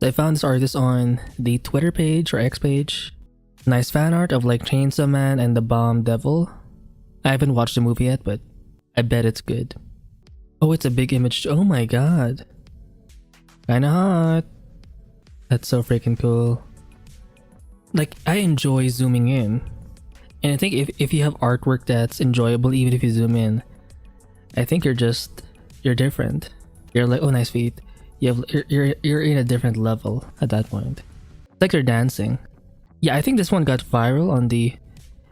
I found this artist on the Twitter page or X page. Nice fan art of like Chainsaw Man and the Bomb Devil. I haven't watched the movie yet, but I bet it's good. Oh, it's a big image. Oh my god. Kinda hot. That's so freaking cool. Like, I enjoy zooming in. And I think if you have artwork that's enjoyable even if you zoom in, I think you're different. You're like, oh, nice feet. You're in a different level at that point. It's like they're dancing. Yeah, I think this one got viral on the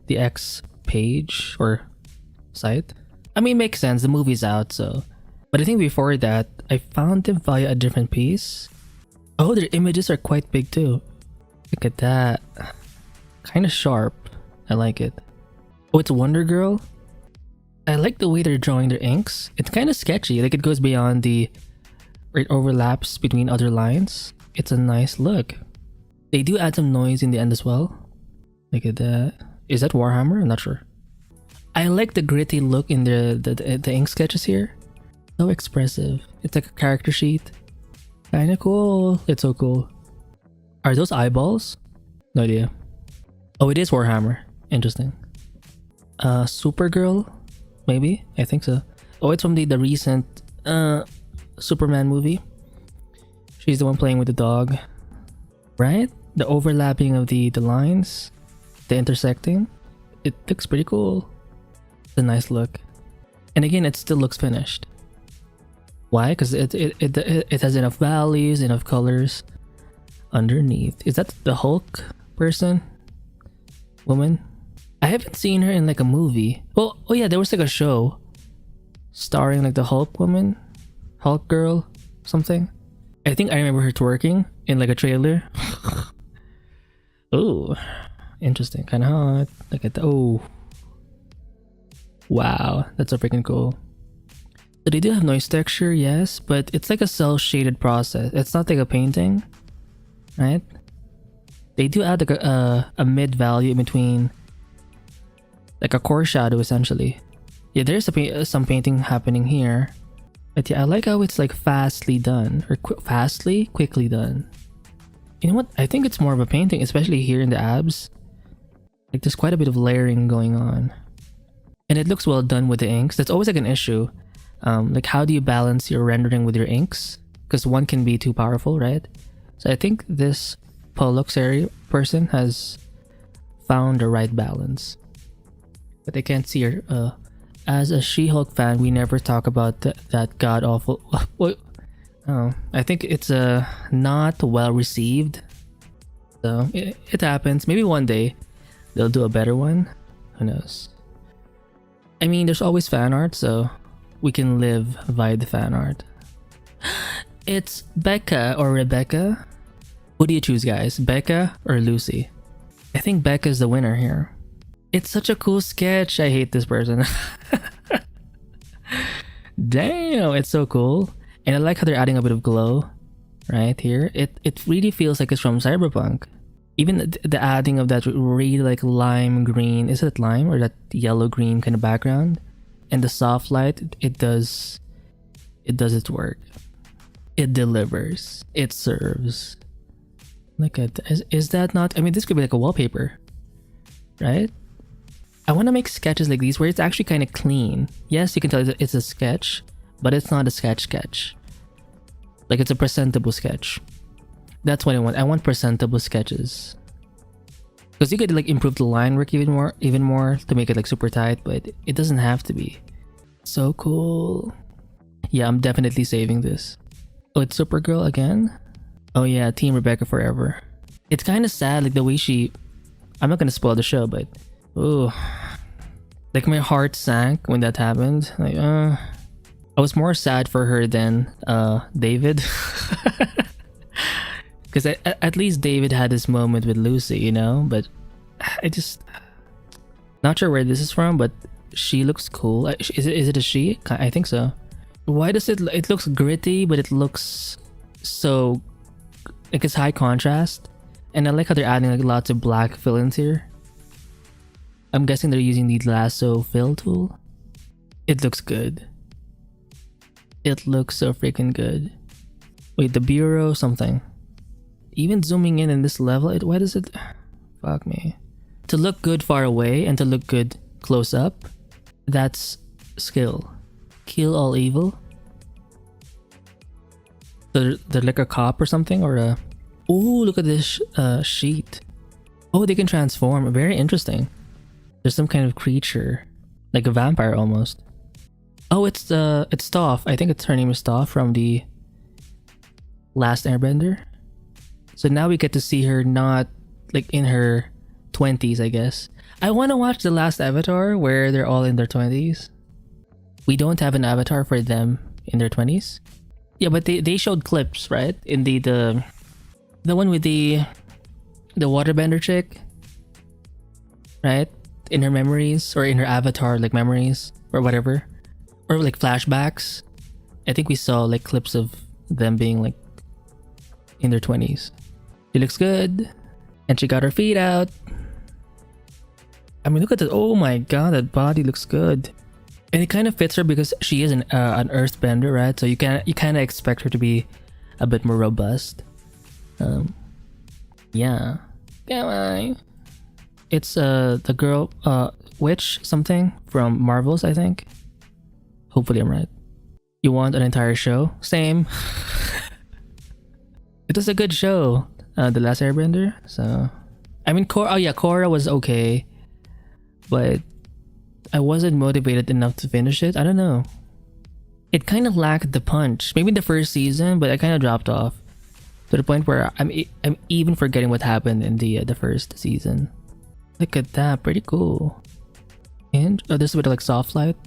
X page or site. I mean, it makes sense. The movie's out, so. But I think before that, I found them via a different piece. Oh, their images are quite big too. Look at that. Kind of sharp. I like it. Oh, it's Wonder Girl. I like the way they're drawing their inks. It's kind of sketchy. Like, it goes beyond the... It overlaps between other lines. It's a nice look. They do add some noise in the end as well. Look at that. Is that Warhammer? I'm not sure. I like the gritty look in the ink sketches here. So expressive. It's like a character sheet. Kinda cool. It's so cool. Are those eyeballs? No idea. Oh, it is Warhammer. Interesting. Supergirl? Maybe? I think so. Oh, it's from the recent Superman movie. She's the one playing with the dog. Right? The overlapping of the lines. The intersecting. It looks pretty cool. It's a nice look. And again, it still looks finished. Why? Because it has enough values, enough colors underneath. Is that the Hulk person? Woman? I haven't seen her in like a movie. Oh yeah, there was like a show starring like the Hulk woman, Hulk girl, something. I think I remember her twerking in like a trailer. Oh, interesting. Kind of hot. Look at that. Oh, wow, that's so freaking cool. So they do have noise texture, yes, but it's like a cell shaded process. It's not like a painting, right? They do add like a mid value in between, like a core shadow essentially. Yeah, there's some painting happening here, but yeah, I like how it's like fastly done or quickly done. You know what? I think it's more of a painting, especially here in the abs. Like, there's quite a bit of layering going on, and it looks well done with the inks. That's always like an issue. Like, how do you balance your rendering with your inks? Because one can be too powerful, right? So I think this Polluxery person has found the right balance. But I can't see her. As a She-Hulk fan, we never talk about that god-awful... Oh, I think it's not well received. So it happens. Maybe one day they'll do a better one. Who knows? I mean, there's always fan art, so we can live via the fan art. It's Becca or Rebecca. Who do you choose, guys? Becca or Lucy? I think Becca's the winner here. It's such a cool sketch. I hate this person. Damn, it's so cool. And I like how they're adding a bit of glow right here. It really feels like it's from Cyberpunk. Even the adding of that really like lime green. Is it lime or that yellow green kind of background? And the soft light, it does its work. It delivers. It serves. Look at that. Is that not... I mean, this could be like a wallpaper, right? I want to make sketches like these where it's actually kind of clean. Yes, you can tell it's a sketch, but it's not a sketch. Like, it's a presentable sketch. That's what I want. I want presentable sketches. Because you could like improve the line work even more to make it like super tight, but it doesn't have to be. So cool. Yeah, I'm definitely saving this. Oh, it's Supergirl again? Oh yeah, Team Rebecca forever. It's kind of sad, like the way she... I'm not gonna spoil the show, but... Ooh. Like, my heart sank when that happened. Like, I was more sad for her than David. Because at least David had this moment with Lucy, you know? But I just... Not sure where this is from, but she looks cool. Is it a she? I think so. Why does it... It looks gritty, but it looks so... Like, it's high contrast. And I like how they're adding like lots of black fill-ins here. I'm guessing they're using the lasso fill tool. It looks good. It looks so freaking good. Wait, the bureau something. Even zooming in this level, why does it... Fuck me. To look good far away and to look good close up, that's skill. Kill all evil. They're like a cop or something, or a... Ooh, look at this sheet. Oh, they can transform. Very interesting. There's some kind of creature, like a vampire almost. Oh, it's Toph. I think her name is Toph from the Last Airbender. So now we get to see her not like in her 20s, I guess. I want to watch the last Avatar where they're all in their 20s. We don't have an avatar for them in their 20s. Yeah, but they showed clips, right? In the one with the waterbender chick, right? In her memories, or in her avatar, like memories or whatever, or like flashbacks. I think we saw like clips of them being like in their 20s. She looks good, and she got her feet out. I mean, look at that! Oh my god, that body looks good, and it kind of fits her because she is an earthbender, right? So you kind of expect her to be a bit more robust. Yeah. Come on. It's the girl witch something from Marvels, I think. Hopefully I'm right. You want an entire show? Same. It was a good show, The Last Airbender. So I mean, Korra was okay, but I wasn't motivated enough to finish it. I don't know. It kind of lacked the punch. Maybe in the first season, but I kind of dropped off to the point where I'm even forgetting what happened in the first season. Look at that, pretty cool. And this is a bit of like soft light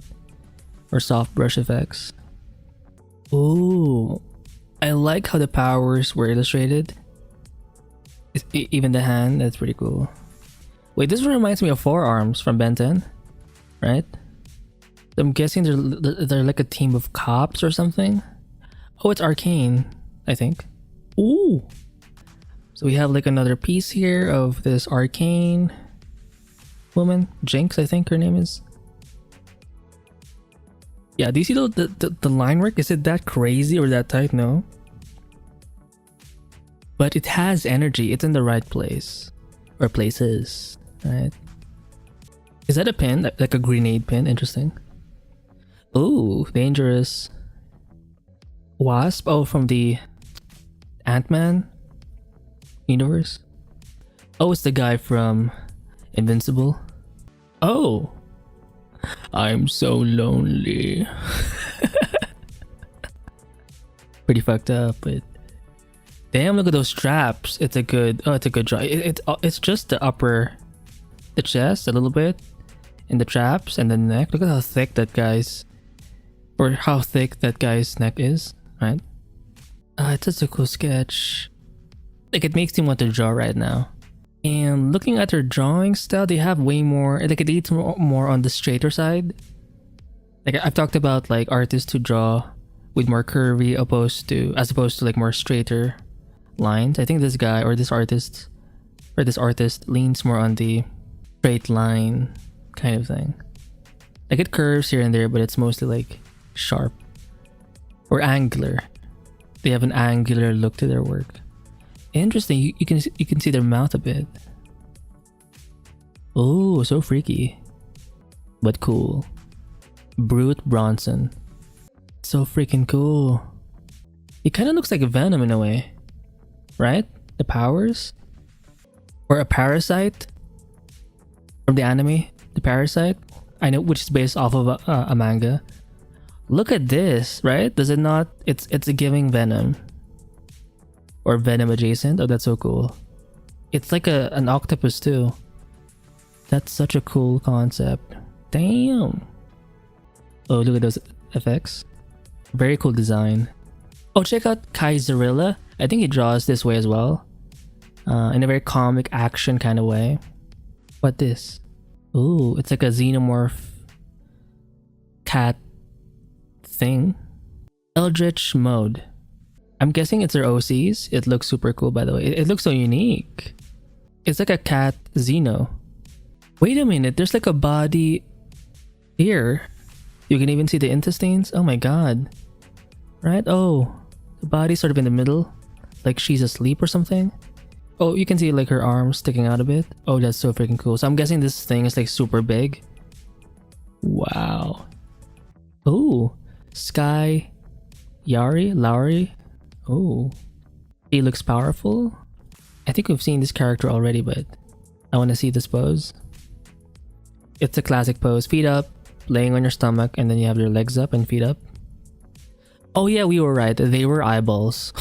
or soft brush effects. Ooh, I like how the powers were illustrated. Even the hand, that's pretty cool. Wait, this reminds me of Forearms from Ben 10, right? I'm guessing they're like a team of cops or something. Oh, it's Arcane, I think. Ooh, so we have like another piece here of this Arcane woman, Jinx, I think her name is. Yeah, do you see the line work? Is it that crazy or that tight? No, but it has energy. It's in the right place, or places, right? Is that a pin, like a grenade pin? Interesting. Ooh, dangerous wasp. Oh, from the Ant-Man universe. Oh, it's the guy from Invincible. Oh, I'm so lonely. Pretty fucked up, but damn, look at those straps. It's a good draw. It's just the chest a little bit, and the traps and the neck. Look at how thick that guy's neck is, right? It's such a cool sketch. Like, it makes me want to draw right now. And looking at her drawing style, they have way more, like, it needs more on the straighter side. Like, I've talked about like artists who draw with more curvy as opposed to like more straighter lines. I think this guy or this artist leans more on the straight line kind of thing. Like, it curves here and there, but it's mostly like sharp or angular. They have an angular look to their work. Interesting. You can see their mouth a bit. Oh, so freaky, but cool. Brute Bronson, so freaking cool. He kind of looks like a Venom in a way, right? The powers, or a parasite from the anime, the Parasite. I know, which is based off of a manga. Look at this, right? Does it not? It's a giving Venom. Or Venom adjacent. Oh, that's so cool. It's like an octopus too. That's such a cool concept. Damn. Oh, look at those effects. Very cool design. Oh, check out Kaizerilla. I think he draws this way as well. In a very comic action kind of way. What this? Ooh, it's like a xenomorph cat thing. Eldritch mode. I'm guessing it's their OCs. It looks super cool, by the way. It looks so unique. It's like a cat Xeno. Wait a minute, there's like a body here. You can even see the intestines. Oh my god. Right? Oh, the body's sort of in the middle. like she's asleep or something. Oh, you can see like her arms sticking out a bit. Oh, that's so freaking cool. So I'm guessing this thing is like super big. Wow. Oh, Sky Lowry. Oh, he looks powerful. I think we've seen this character already, but I want to see this pose. It's a classic pose. Feet up, laying on your stomach, and then you have your legs up and feet up. Oh yeah, we were right. They were eyeballs.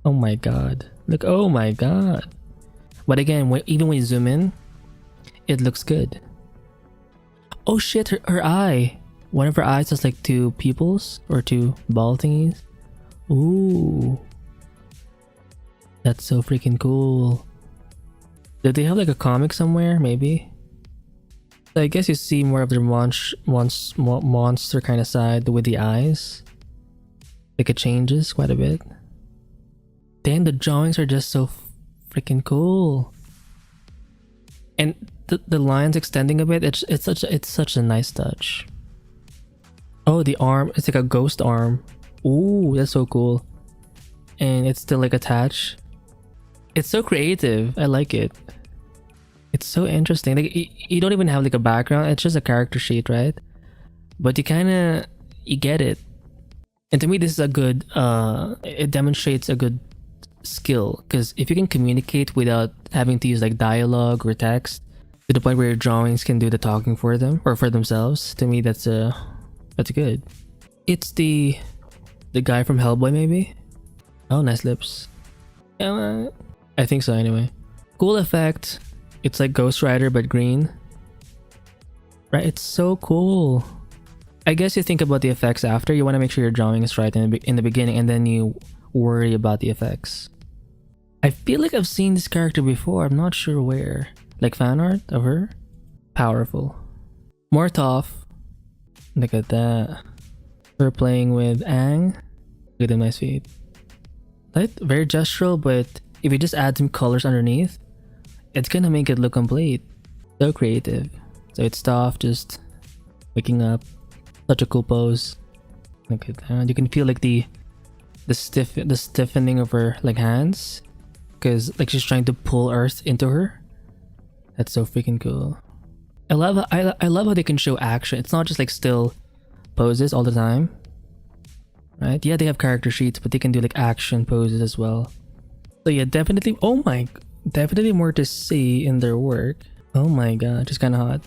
Oh my god. Look, oh my god. But again, even when you zoom in, it looks good. Oh shit, her eye. One of her eyes has like two pupils or two ball thingies. Ooh. That's so freaking cool. Did they have like a comic somewhere? Maybe. So I guess you see more of their monster kind of side with the eyes. Like it changes quite a bit. Then the drawings are just so freaking cool. And the lines extending a bit, it's such a nice touch. Oh, the arm, it's like a ghost arm. Ooh, that's so cool. And it's still like attached. It's so creative. I like it. It's so interesting. Like you don't even have like a background. It's just a character sheet, right? But you get it. And to me, this is a good. It demonstrates a good skill, because if you can communicate without having to use like dialogue or text to the point where your drawings can do the talking for them or for themselves, to me that's good. It's the guy from Hellboy, maybe. Oh, nice lips. I think so anyway. Cool effect. It's like Ghost Rider but green. Right, it's so cool. I guess you think about the effects after. You want to make sure your drawing is right in the beginning, and then you worry about the effects. I feel like I've seen this character before. I'm not sure where. Like fan art of her. Powerful. More tough. Look at that. We're playing with Aang. Look at the nice feet. Right? Very gestural, but if you just add some colors underneath, it's gonna make it look complete. So creative. So it's tough, just waking up. Such a cool pose. Look at that. You can feel like the stiffening of her like hands, because like she's trying to pull earth into her. That's so freaking cool. I love how they can show action. It's not just like still poses all the time, right? Yeah, they have character sheets, but they can do like action poses as well. So yeah, definitely. Oh my, definitely more to see in their work. Oh my god, just kind of hot.